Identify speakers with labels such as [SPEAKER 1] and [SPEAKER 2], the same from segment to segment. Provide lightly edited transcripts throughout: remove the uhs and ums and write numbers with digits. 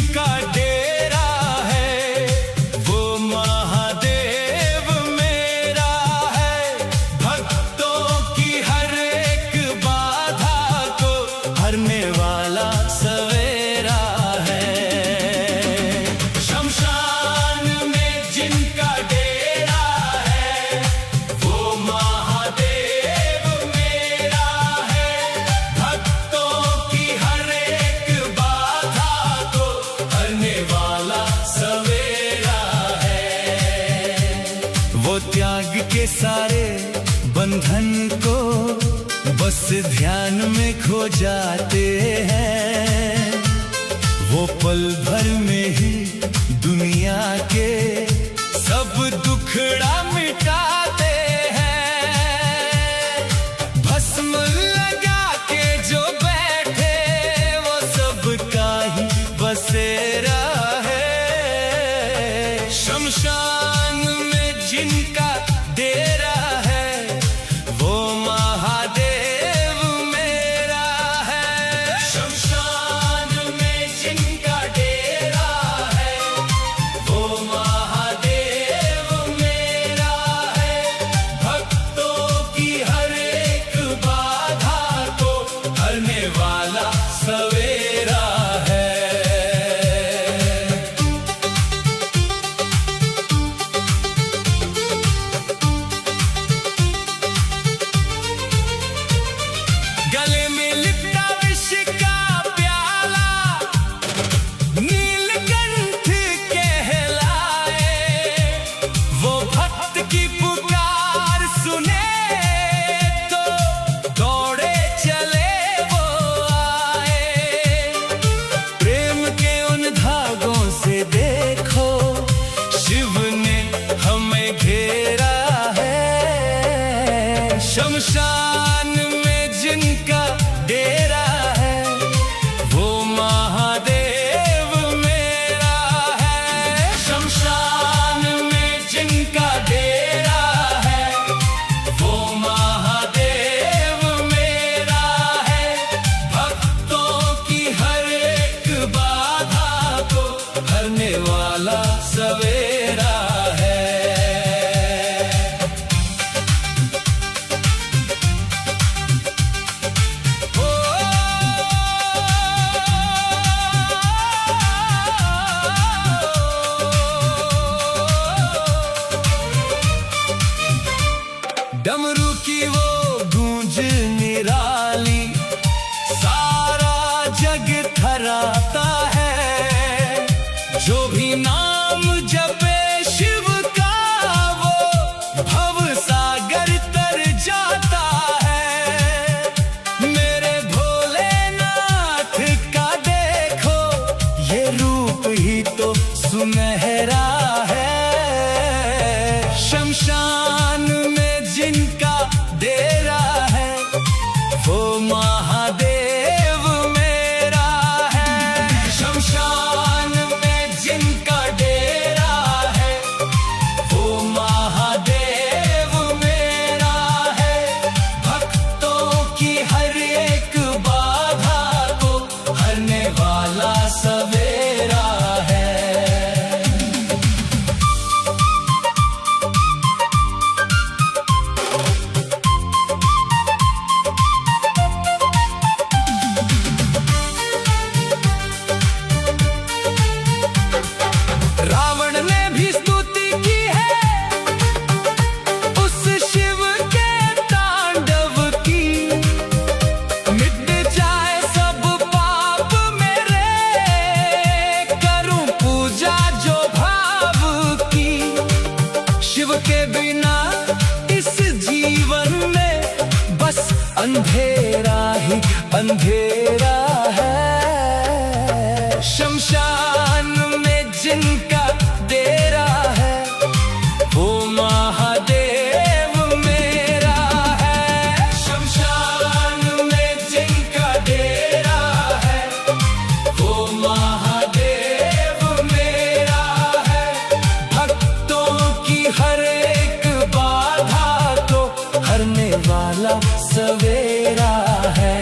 [SPEAKER 1] जिनका डेरा है वो महादेव मेरा है। भक्तों की हर एक बाधा को हरने वाला सवेरा है। शमशान में जिनका डेरा है वो महादेव मेरा है। भक्तों की हर एक बाधा को हरने वाला सवेरा है। वो त्याग के सारे बंधन को बस ध्यान में खो जाते हैं। वो पल भर में ही दुनिया के सब दुखड़ा मिटाते हैं। भस्म लगा के जो बैठे वो सबका ही बसेरा है। शमशान में जिनका डेरा है वो महादेव मेरा है। शमशान में जिनका डेरा है वो महादेव मेरा है। भक्तों की हर एक बाधा को हरने वाला सवेरा है। गले में लिपटा विष का प्याला नीलकंठ कहलाए। वो भक्त की पुकार सुने तो दौड़े चले वो आए। प्रेम के उन धागों से देखो शिव ने हमें घेरा है। शमशान में जिनका डेरा है वो महादेव मेरा है। शमशान में जिनका डेरा है वो महादेव मेरा है। भक्तों की हर एक बाधा को हरने वाला सवेरा है। डमरू की वो गूंज निराली सारा जग थराता है। जो भी नाम जपे शिव का वो भव सागर तर जाता है। मेरे भोलेनाथ का देखो ये रूप ही तो सुनहरा है। शमशान में जिनका डेरा है वो महादेव मेरा है। शमशान में जिनका डेरा है वो महादेव मेरा है। भक्तों की हर एक बाधा को हरने वाला सवेरा है। रावण ने भी स्तुति की है उस शिव के तांडव की। मिट जाए सब पाप मेरे करूं पूजा जो भाव की। शिव के बिना इस जीवन में बस अंधेरा ही अंधेरा है। शमशान में जिनका डेरा है वो महादेव मेरा है। शमशान में जिनका डेरा है वो महादेव मेरा है। भक्तों की हर एक बाधा को हरने वाला सवेरा है।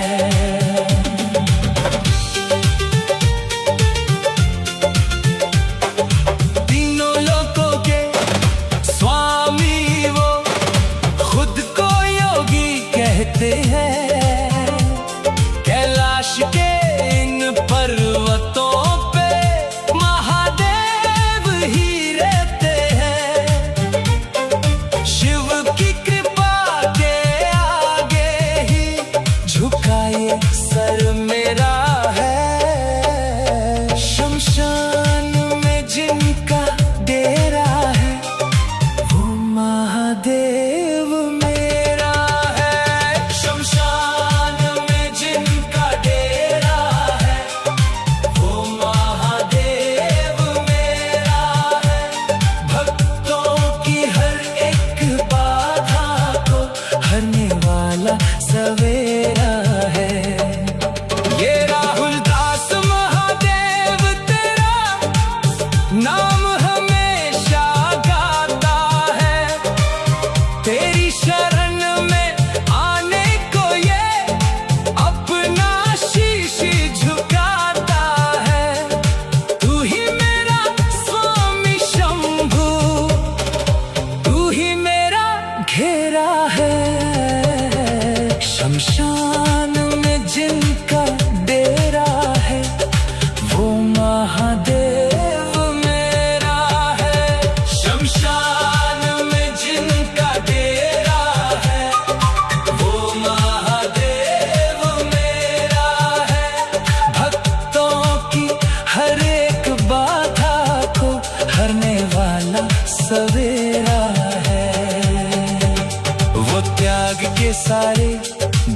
[SPEAKER 1] के सारे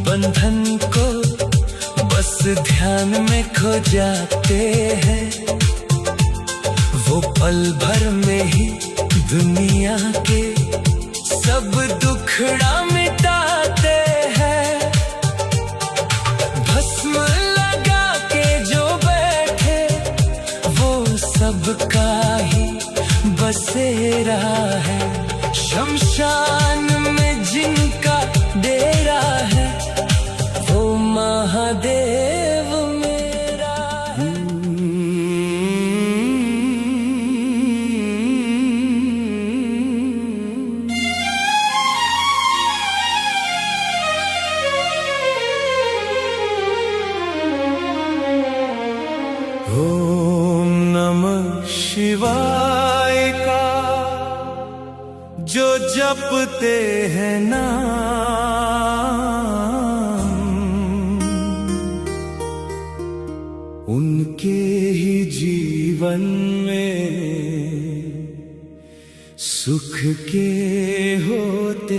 [SPEAKER 1] बंधन को बस ध्यान में खो जाते हैं। वो पल भर में ही दुनिया के सब दुखड़ा मिटाते हैं। भस्म लगा के जो बैठे वो सबका ही बसेरा है। शमशान में जिनका डेरा है वो महादेव मेरा है। ओम नमः शिवाय का जो जपते हैं नाम, उनके ही जीवन में सुख के होते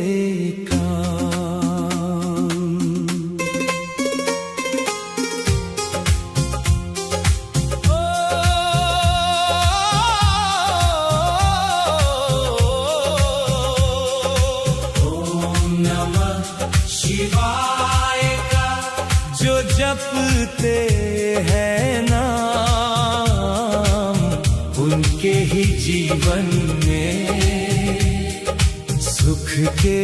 [SPEAKER 1] जपते हैं नाम, उनके ही जीवन में सुख के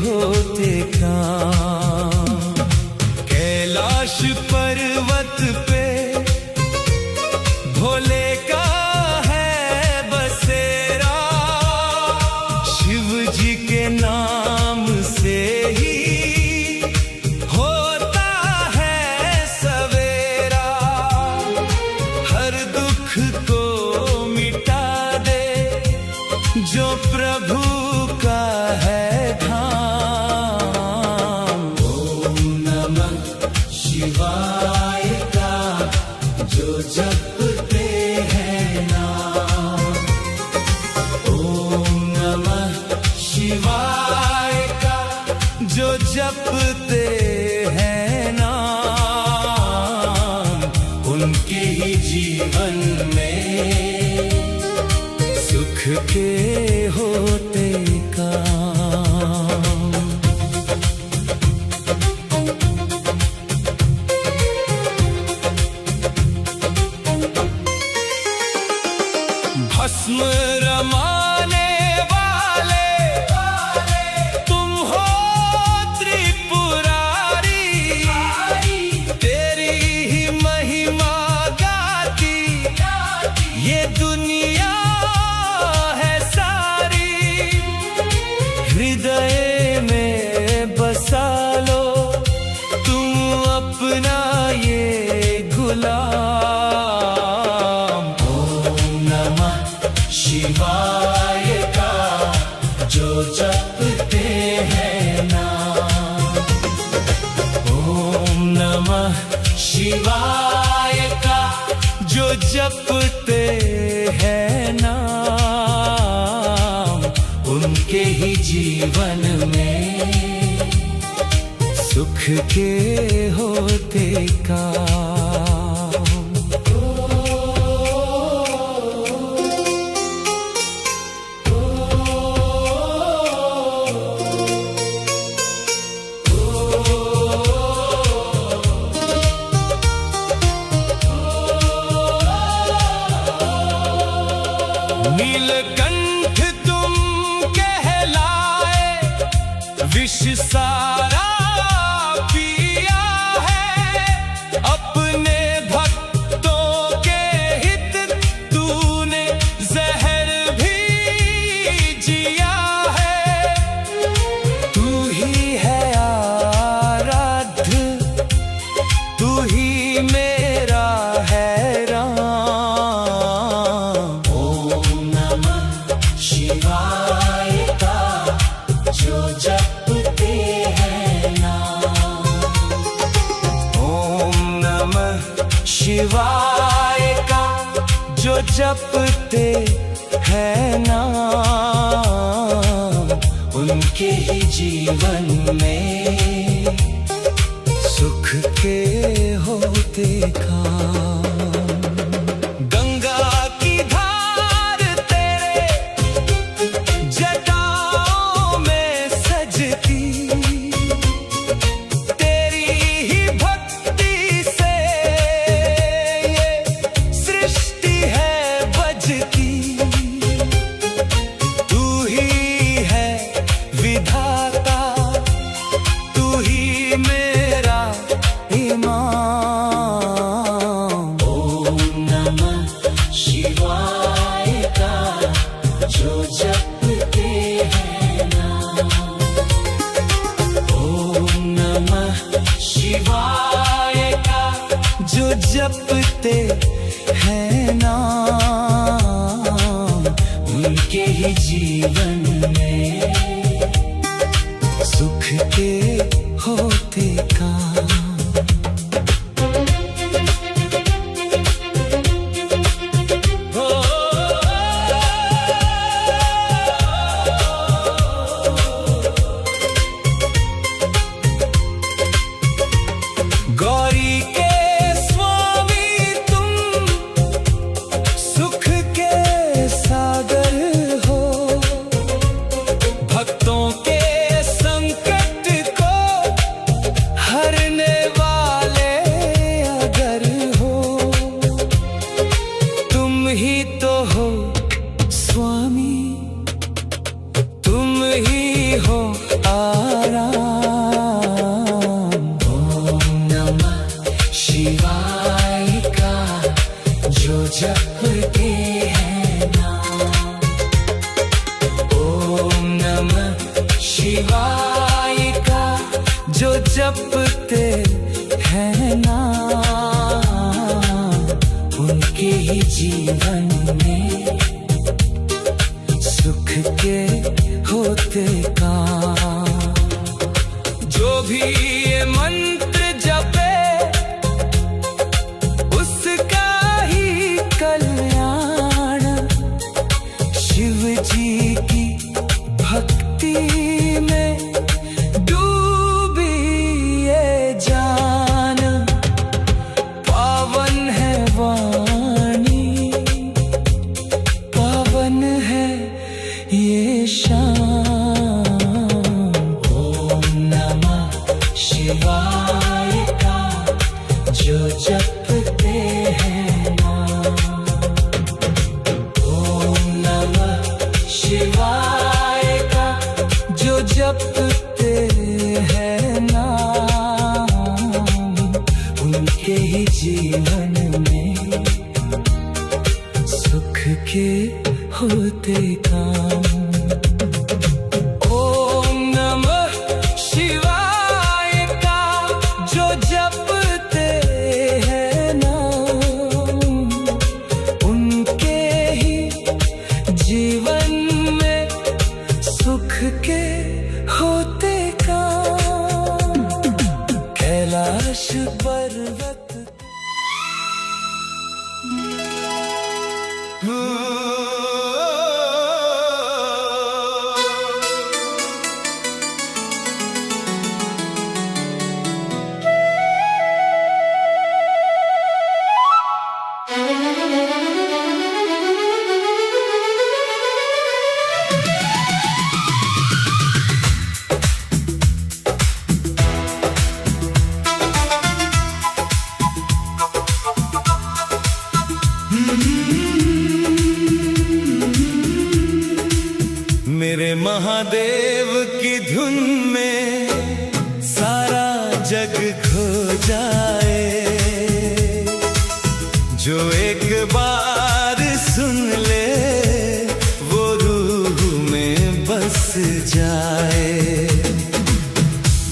[SPEAKER 1] होते काम। कैलाश पर्वत पे भोले का है बसेरा, शिव जी के नाम से ही जो प्रभु का है धाम। ओम नमः शिवाय का जो जपते हैं नाम, ओम नमः शिवाय का जो जपते हैं नाम, उनके ही जीवन में सुख के होते काम। भस्म रमाने वाले तुम हो त्रिपुरारी, तेरी ही महिमा गाती ये दुनिया हृदय में बसा लो तुम अपना ये गुलाम। ओम नमः शिवाय का जो जपते हैं नाम, ओम नमः शिवाय का जो जपते हैं नाम, उनके ही जीवन में सुख के होते काम। नीलकंठ तुम कहलाए, विष सारा पिया है, अपने भक्तों के हित तूने जहर भी जिया है। तू ही है आराध्य, तू ही मेरा है शिवाय का जो जपते हैं नाम, ओम नमः शिवाय का जो जपते हैं नाम, उनके ही जीवन में
[SPEAKER 2] सुख के होते काम। गंगा की धार तेरे जटाओं में सजती, तेरी ही भक्ति से ये सृष्टि है बजती। तू ही है विधाता, तू ही मेरा इमाम।
[SPEAKER 1] ओम नमः शिवाय का जो जपते हैं नाम, ओम नमः शिवाय का
[SPEAKER 2] जो जपते हैं नाम,
[SPEAKER 1] उनके ही जीवन में
[SPEAKER 2] सुख के होते काम। गौरी के स्वामी तुम सुख के सागर हो, भक्तों के संकट को हरने वाले अगर हो, तुम ही तो हो स्वामी, तुम ही हो आराम।
[SPEAKER 1] शिवाय का जो जपते हैं नाम, ओम नमः शिवाय
[SPEAKER 2] का जो जपते हैं नाम,
[SPEAKER 1] उनके ही जीवन में
[SPEAKER 2] सुख के होते काम। जो भी ये मंत्र जपे उसका ही कल्याण, शिव जी की भक्ति में डूबी ये जान। पावन है वाणी, पावन है ये शाम।
[SPEAKER 1] ओम नमः शिवाय का जो जपते हैं नाम, ओम नमः शिवाय का
[SPEAKER 2] जो जपते हैं नाम,
[SPEAKER 1] उनके ही जीवन में
[SPEAKER 2] सुख के होते काम। ओम नमः शिवाय का जो जपते हैं नाम, उनके ही जीवन में सुख के होते काम। कैलाश पर्वत मेरे महादेव की धुन में सारा जग खो जाए। जो एक बार सुन ले वो रूह में बस जाए।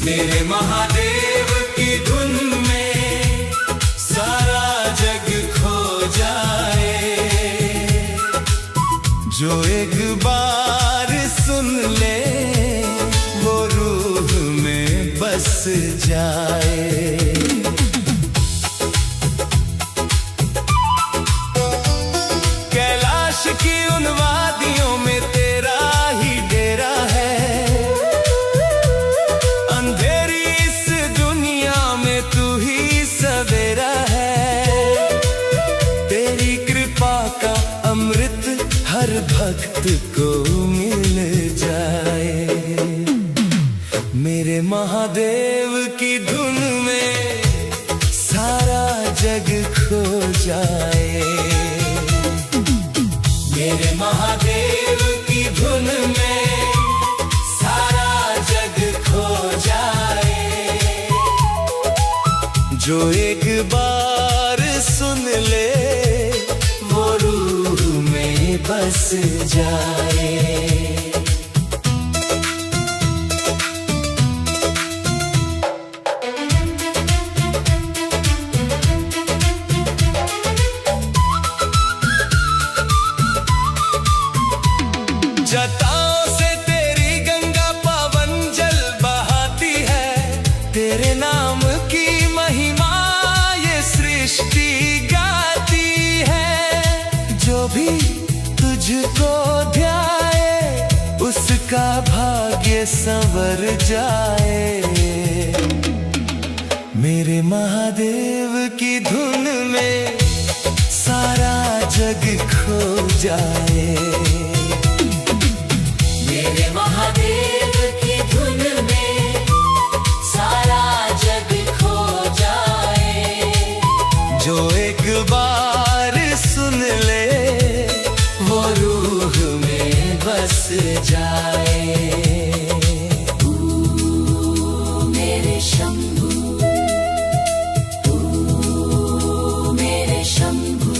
[SPEAKER 2] मेरे महादेव की धुन में सारा जग खो जाए। जो एक बार सुन ले वो रूह में बस जाए। कैलाश की उन वादियों में तेरा ही डेरा है। भक्त को मिल जाए। मेरे महादेव की धुन में सारा जग खो जाए। मेरे महादेव की धुन में सारा जग खो जाए। जो एक बार सुन ले वो रूह में बस जाए। जटाओं से तेरी गंगा पावन जल बहाती है। तेरे नाम की महिमा ये सृष्टि गाती है। जो भी तुझको ध्याए उसका भाग्य संवर जाए। मेरे महादेव की धुन में सारा जग खो जाए।
[SPEAKER 1] मेरे महादेव की धुन में सारा जग खो जाए।
[SPEAKER 2] जो एक बार सुन ले वो रूह में बस जाए।
[SPEAKER 1] मेरे शंभू, मेरे शंभू।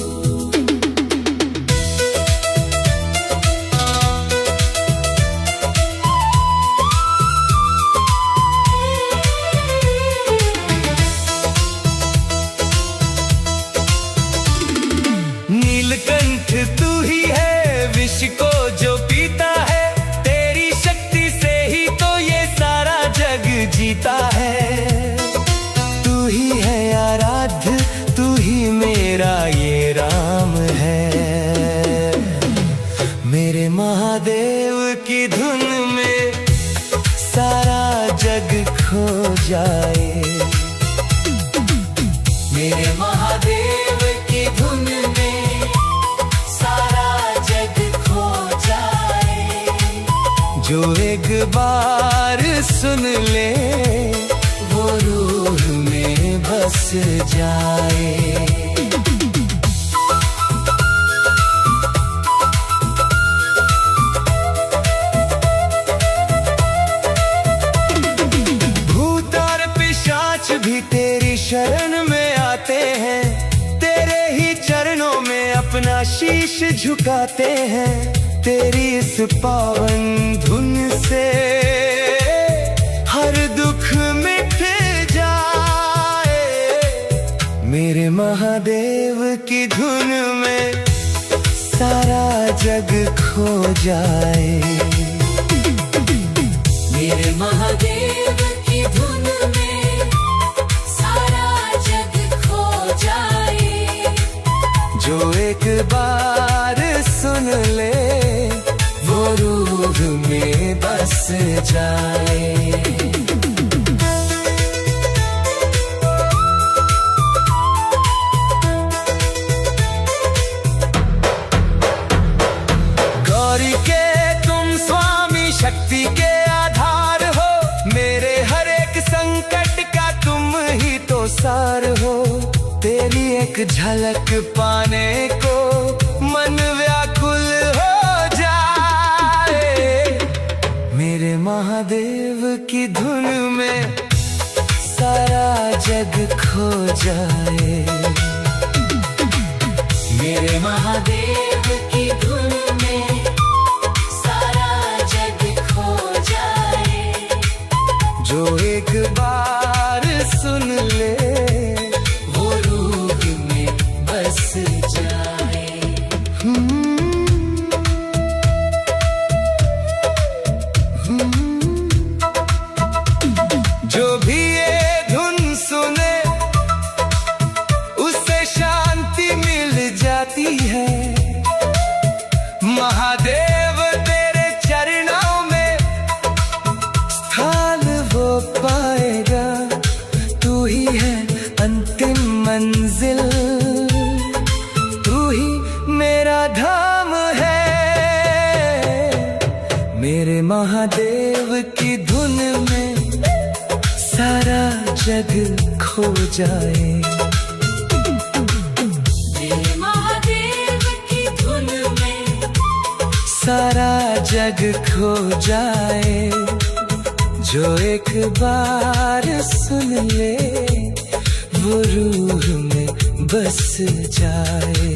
[SPEAKER 2] नीलकंठ तू ही है विष को जो पीता है। तेरी शक्ति से ही तो ये सारा जग जीता है। तू ही है आराध्य, तू ही मेरा ये राम है। मेरे महादेव की धुन में सारा जग खो जाए।
[SPEAKER 1] मेरे महादेव की धुन में सारा जग खो जाए।
[SPEAKER 2] जो एक बार सुन ले वो रूह में बस जाए। भूत और पिशाच भी तेरी शरण में आते हैं। तेरे ही चरणों में अपना शीश झुकाते हैं। तेरी इस पावन धुन से हर दुख मिट जाए। मेरे महादेव की धुन में सारा जग खो जाए।
[SPEAKER 1] मेरे महादेव की धुन में सारा जग खो जाए।
[SPEAKER 2] जो एक बार सुन ले वो रूह में बस जाए। गौरी के तुम स्वामी शक्ति के आधार हो। मेरे हर एक संकट का तुम ही तो सार हो। तेरी एक झलक पाने को मन व्याकुल हो जाए। मेरे महादेव की धुन में सारा जग खो जाए।
[SPEAKER 1] मेरे महादेव की धुन में सारा जग खो जाए।
[SPEAKER 2] जो एक बार सुन ले वो रूह में बस जाए। जो भी ये धुन सुने उसे शांति मिल जाती है। महादेव की धुन में सारा जग खो जाए।
[SPEAKER 1] मेरे महादेव की धुन में
[SPEAKER 2] सारा जग खो जाए। जो एक बार सुन ले वो रूह में बस जाए।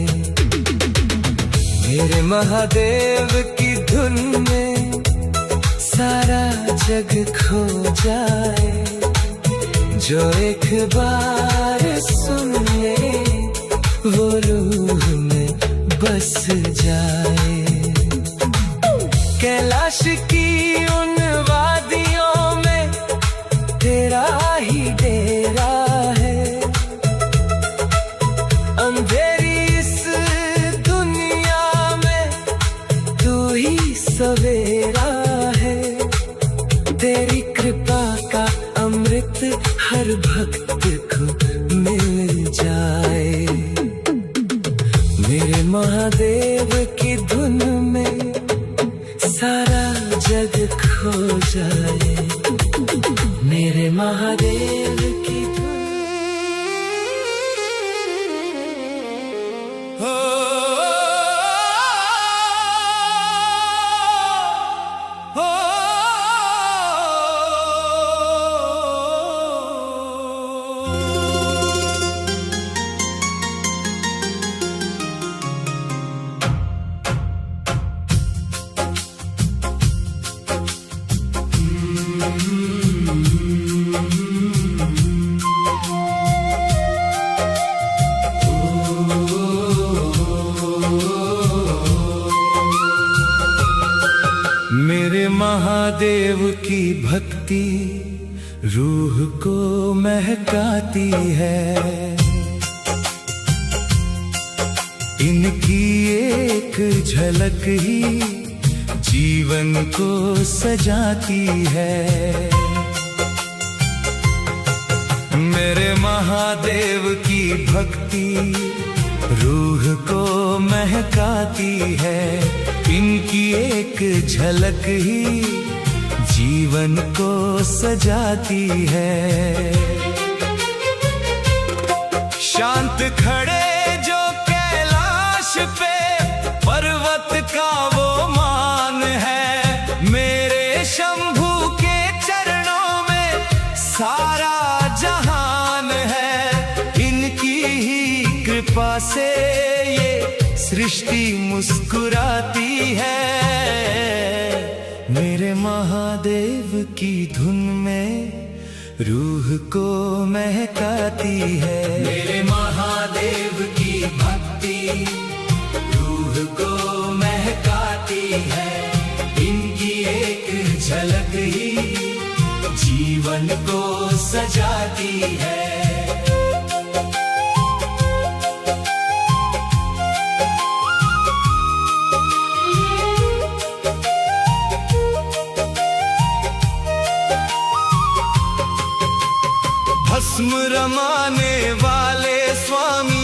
[SPEAKER 2] मेरे महादेव की धुन में सारा जग खो जाए। जो एक बार सुन ले वो रूह में बस जाए। कैलाश की उन वादियों में तेरा ही डेरा है। अंधेरी इस दुनिया में तू ही सवेरा है। तेरी कृपा का अमृत हर भक्त को मिल जाए। मेरे महादेव की धुन में सारा जग खो जाए। मेरे महादेव की धुन। मेरे महादेव की भक्ति रूह को महकाती है। इनकी एक झलक ही जीवन को सजाती है। मेरे महादेव की भक्ति रूह को महकाती है। इनकी एक झलक ही जीवन को सजाती है। शांत खड़े जो कैलाश पे पर्वत का वो मान है। मेरे शंभू के चरणों में सारा जहान है। इनकी ही कृपा से ये सृष्टि मुस्कुराती है। मेरे महादेव की धुन में रूह को महकाती है। मेरे महादेव की भक्ति रूह को महकाती है। इनकी एक झलक ही जीवन को सजाती है। भस्म रमाने वाले स्वामी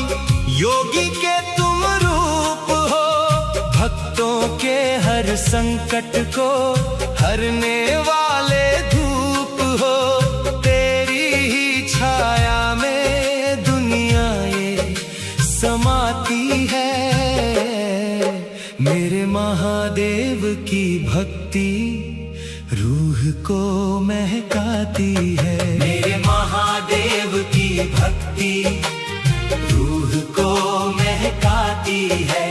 [SPEAKER 2] योगी के तुम रूप हो। भक्तों के हर संकट को हरने वाले धूप हो। तेरी ही छाया में दुनिया ये समाती है। मेरे महादेव की भक्ति रूह को महकाती है। मेरे महादेव की भक्ति रूह को महकाती है।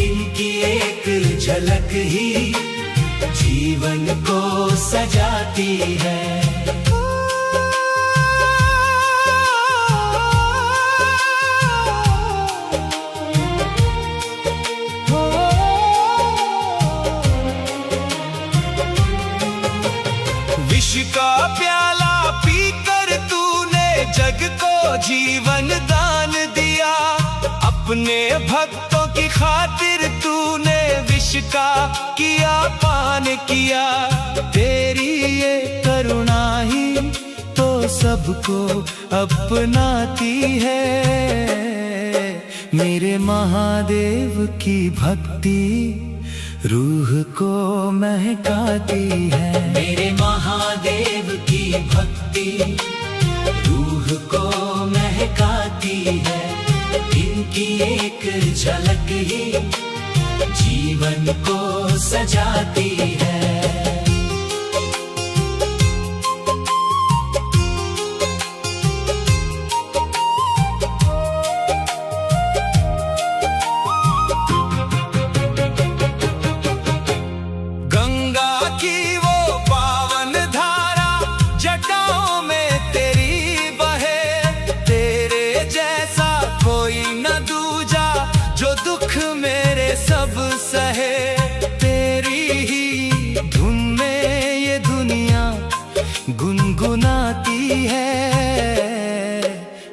[SPEAKER 2] इनकी एक झलक ही जीवन को सजाती है। विष का प्याला पीकर तूने जग को जीवन दान दिया। अपने भक्तों की खातिर तूने विष का किया पान किया। तेरी ये करुणा ही तो सबको अपनाती है। मेरे महादेव की भक्ति रूह को महकाती है।
[SPEAKER 1] मेरे महादेव की भक्ति रूह को महकाती है। इनकी एक झलक ही जीवन को सजाती है।
[SPEAKER 2] सब सहे तेरी ही धुन में ये दुनिया गुनगुनाती है।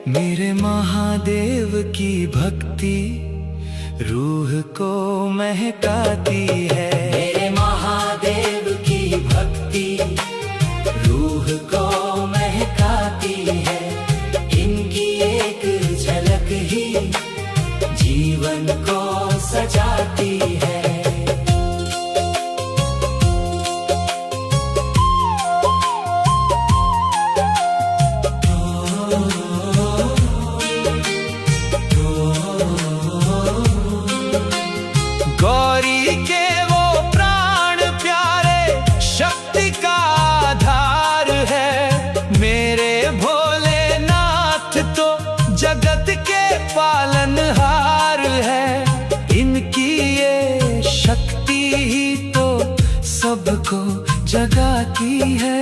[SPEAKER 2] मेरे महादेव की भक्ति रूह को महकाती है।
[SPEAKER 1] मेरे महादेव की भक्ति रूह को महकाती है। इनकी एक झलक ही जीवन को सजाती है।
[SPEAKER 2] गौरी के वो प्राण प्यारे शक्ति का आधार है। मेरे भोलेनाथ तो जगत के पालनहार है। इनकी ये शक्ति ही तो सबको जगाती है।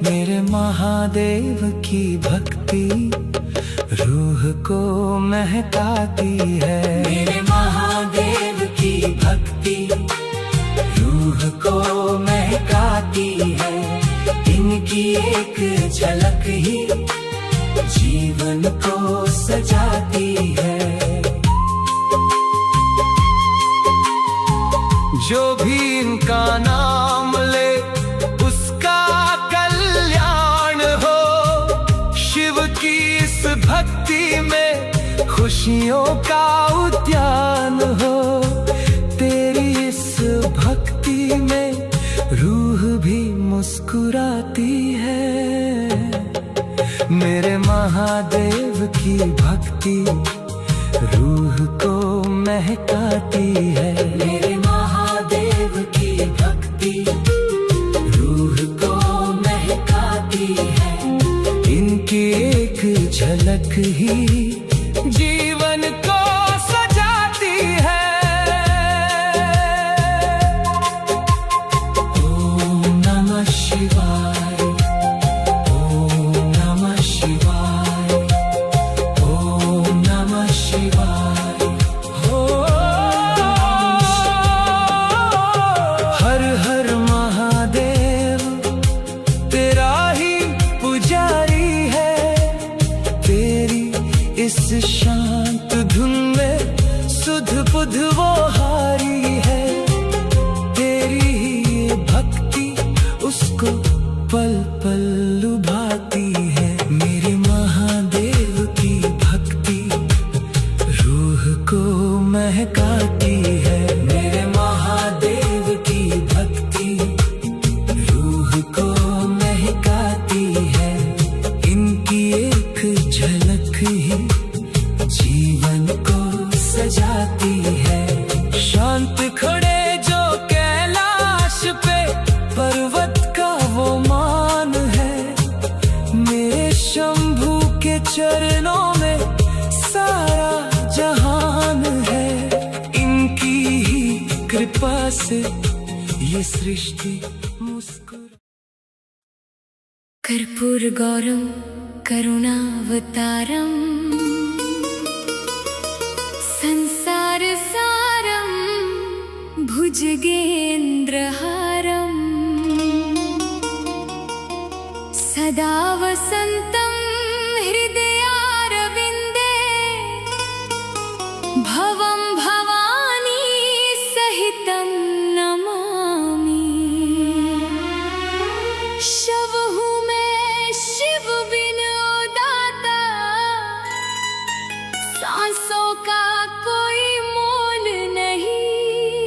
[SPEAKER 2] मेरे महादेव की भक्ति रूह को महकाती है।
[SPEAKER 1] मेरे महादेव की भक्ति रूह को महकाती है। इनकी एक झलक ही जीवन को सजाती है।
[SPEAKER 2] जो भी इनका नाम ले उसका कल्याण हो। शिव की इस भक्ति में खुशियों का उद्यान हो। तेरी इस भक्ति में रूह भी मुस्कुराती है। मेरे महादेव की भक्ति रूह को महकाती है।
[SPEAKER 1] मेरे महादेव की भक्ति रूह को महकाती है।
[SPEAKER 2] इनकी एक झलक ही जीवन को सजाती है।
[SPEAKER 1] ओम नमः शिवाय, ओम नमः शिवाय, ओम नमः शिवाय।
[SPEAKER 2] हर हर महादेव तेरा ही पुजारी है। तेरी इस शांत धुन में सुध बुध वो हारी है। तेरी ही भक्ति उसको पल पल लुभाती है। मेरे महादेव की भक्ति रूह को महकाती है।
[SPEAKER 1] मेरे महादेव की भक्ति रूह को महकाती है।
[SPEAKER 2] इनकी एक झलक ही जीवन को सजाती है। शांत खड़े जो कैलाश पे पर्वत का वो मान है। मेरे शंभू के चरणों में सारा जहान है। इनकी ही कृपा से ये सृष्टि मुस्कुरा।
[SPEAKER 3] कर्पूर गौरम करुणावतारम संसार सारम भुजगेन्द्रहारम सदा वसन्तं हृदयारविन्दे भवं भवानी सहितं नमामि। शव हूँ मैं शिव बिन उदाता, सांसों का कोई मोल नहीं।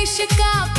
[SPEAKER 3] विष का